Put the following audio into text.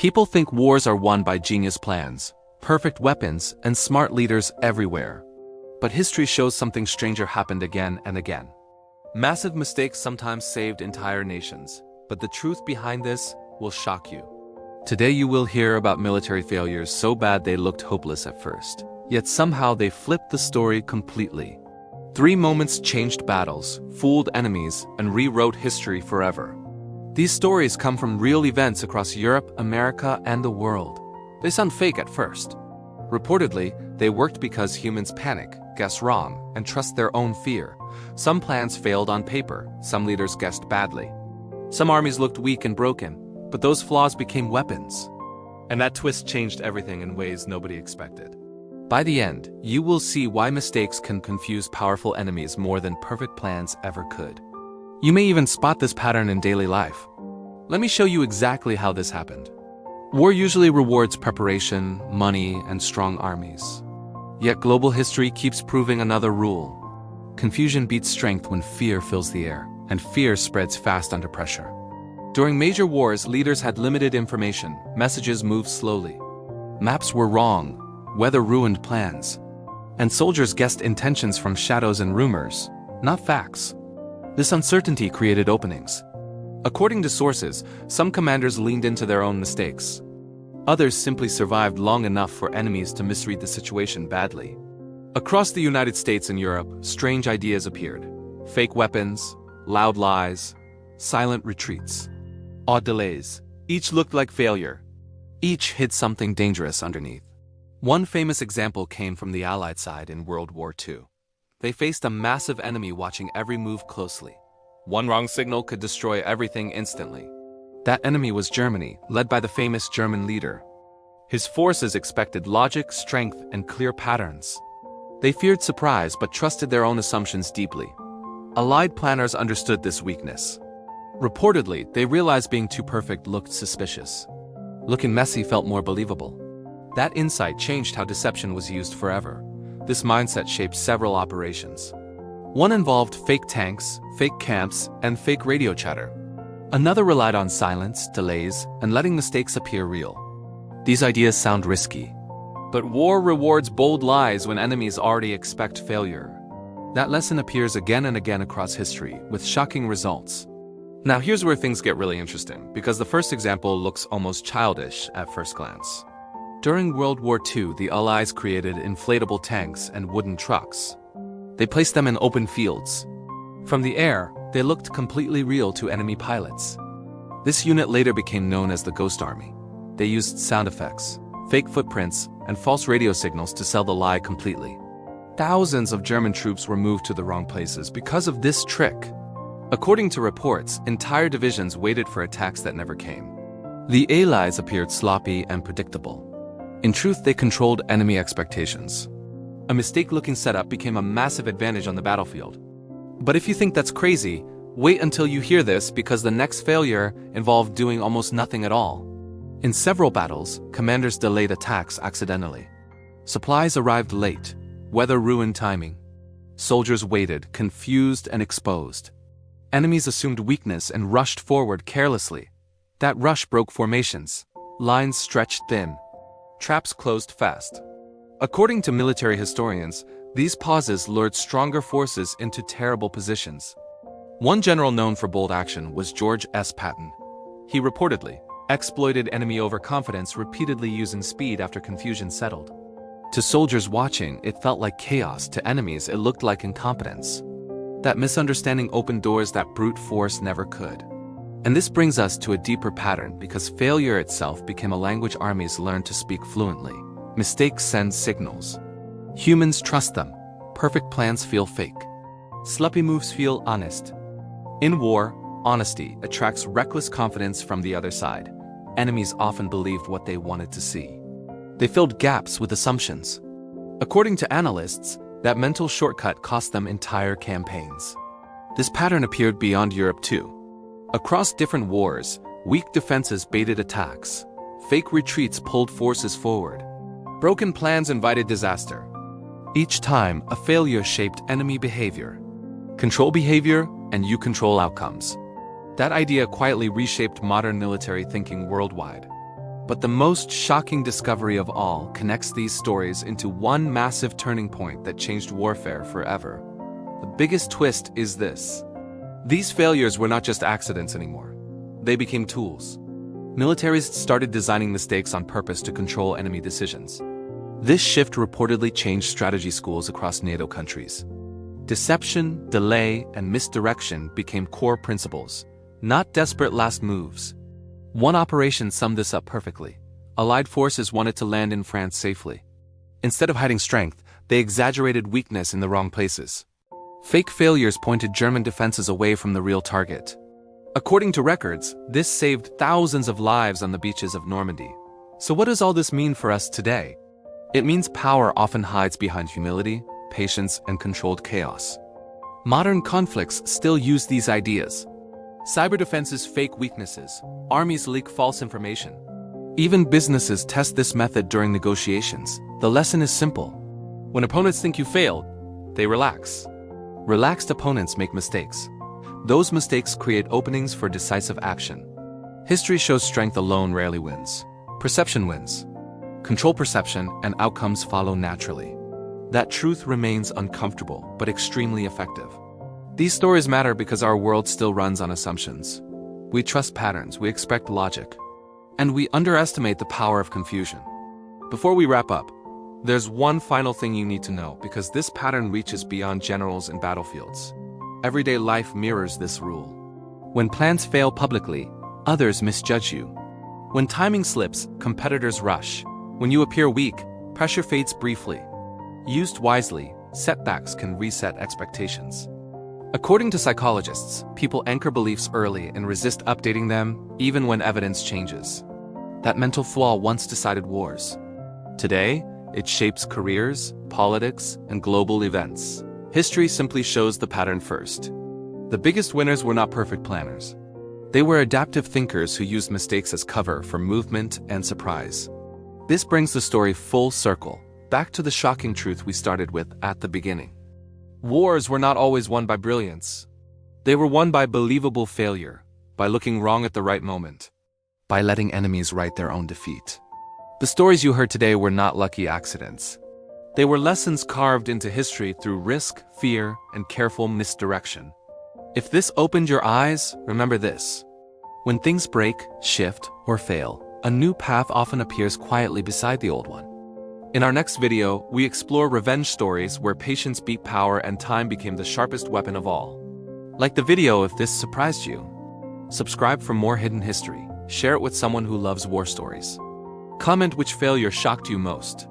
People think wars are won by genius plans, perfect weapons, and smart leaders everywhere. But history shows something stranger happened again and again. Massive mistakes sometimes saved entire nations, but the truth behind this will shock you. Today you will hear about military failures so bad they looked hopeless at first. Yet somehow they flipped the story completely. 3 moments changed battles, fooled enemies, and rewrote history forever. These stories come from real events across Europe, America, and the world. They sound fake at first. Reportedly, they worked because humans panic, guess wrong, and trust their own fear. Some plans failed on paper, some leaders guessed badly. Some armies looked weak and broken, but those flaws became weapons. And that twist changed everything in ways nobody expected. By the end, you will see why mistakes can confuse powerful enemies more than perfect plans ever could. You may even spot this pattern in daily life. Let me show you exactly how this happened. War usually rewards preparation, money, and strong armies. Yet global history keeps proving another rule. Confusion beats strength when fear fills the air, and fear spreads fast under pressure. During major wars, leaders had limited information, messages moved slowly. Maps were wrong, weather ruined plans, and soldiers guessed intentions from shadows and rumors, not facts. This uncertainty created openings. According to sources, some commanders leaned into their own mistakes. Others simply survived long enough for enemies to misread the situation badly. Across the United States and Europe, strange ideas appeared. Fake weapons, loud lies, silent retreats, odd delays. Each looked like failure. Each hid something dangerous underneath. One famous example came from the Allied side in World War II. They faced a massive enemy watching every move closely. One wrong signal could destroy everything instantly. That enemy was Germany, led by the famous German leader. His forces expected logic, strength, and clear patterns. They feared surprise but trusted their own assumptions deeply. Allied planners understood this weakness. Reportedly, they realized being too perfect looked suspicious. Looking messy felt more believable. That insight changed how deception was used forever. This mindset shaped several operations. One involved fake tanks, fake camps, and fake radio chatter. Another relied on silence, delays, and letting mistakes appear real. These ideas sound risky. But war rewards bold lies when enemies already expect failure. That lesson appears again and again across history, with shocking results. Now here's where things get really interesting, because the first example looks almost childish at first glance. During World War II, the Allies created inflatable tanks and wooden trucks. They placed them in open fields. From the air, they looked completely real to enemy pilots. This unit later became known as the Ghost Army. They used sound effects, fake footprints, and false radio signals to sell the lie completely. Thousands of German troops were moved to the wrong places because of this trick. According to reports, entire divisions waited for attacks that never came. The Allies appeared sloppy and predictable. In truth, they controlled enemy expectations. A mistake-looking setup became a massive advantage on the battlefield. But if you think that's crazy, wait until you hear this, because the next failure involved doing almost nothing at all. In several battles, commanders delayed attacks accidentally. Supplies arrived late, weather ruined timing. Soldiers waited, confused and exposed. Enemies assumed weakness and rushed forward carelessly. That rush broke formations. Lines stretched thin. Traps closed fast. According to military historians, these pauses lured stronger forces into terrible positions. One general known for bold action was George S. Patton. He reportedly exploited enemy overconfidence, repeatedly using speed after confusion settled. To soldiers watching, it felt like chaos. To enemies, it looked like incompetence. That misunderstanding opened doors that brute force never could. And this brings us to a deeper pattern, because failure itself became a language armies learned to speak fluently. Mistakes send signals. Humans trust them. Perfect plans feel fake. Sloppy moves feel honest. In war, honesty attracts reckless confidence from the other side. Enemies often believed what they wanted to see. They filled gaps with assumptions. According to analysts, that mental shortcut cost them entire campaigns. This pattern appeared beyond Europe too. Across different wars, weak defenses baited attacks. Fake retreats pulled forces forward. Broken plans invited disaster. Each time, a failure shaped enemy behavior. Control behavior, and you control outcomes. That idea quietly reshaped modern military thinking worldwide. But the most shocking discovery of all connects these stories into one massive turning point that changed warfare forever. The biggest twist is this. These failures were not just accidents anymore. They became tools. Militaries started designing mistakes on purpose to control enemy decisions. This shift reportedly changed strategy schools across NATO countries. Deception, delay, and misdirection became core principles, not desperate last moves. One operation summed this up perfectly. Allied forces wanted to land in France safely. Instead of hiding strength, they exaggerated weakness in the wrong places. Fake failures pointed German defenses away from the real target. According to records, this saved thousands of lives on the beaches of Normandy. So what does all this mean for us today? It means power often hides behind humility, patience, and controlled chaos. Modern conflicts still use these ideas. Cyber defenses fake weaknesses, armies leak false information. Even businesses test this method during negotiations. The lesson is simple. When opponents think you failed, they relax. Relaxed opponents make mistakes. Those mistakes create openings for decisive action. History shows strength alone rarely wins. Perception wins. Control perception and outcomes follow naturally. That truth remains uncomfortable but extremely effective. These stories matter because our world still runs on assumptions. We trust patterns, we expect logic, and we underestimate the power of confusion. Before we wrap up, there's one final thing you need to know because this pattern reaches beyond generals and battlefields. Everyday life mirrors this rule. When plans fail publicly, others misjudge you. When timing slips, competitors rush. When you appear weak, pressure fades briefly. Used wisely, setbacks can reset expectations. According to psychologists, people anchor beliefs early and resist updating them, even when evidence changes. That mental flaw once decided wars. Today, it shapes careers, politics, and global events. History simply shows the pattern first. The biggest winners were not perfect planners. They were adaptive thinkers who used mistakes as cover for movement and surprise. This brings the story full circle, back to the shocking truth we started with at the beginning. Wars were not always won by brilliance. They were won by believable failure, by looking wrong at the right moment, by letting enemies write their own defeat. The stories you heard today were not lucky accidents. They were lessons carved into history through risk, fear, and careful misdirection. If this opened your eyes, remember this. When things break, shift, or fail, a new path often appears quietly beside the old one. In our next video, we explore revenge stories where patience beat power and time became the sharpest weapon of all. Like the video if this surprised you. Subscribe for more hidden history. Share it with someone who loves war stories. Comment which failure shocked you most.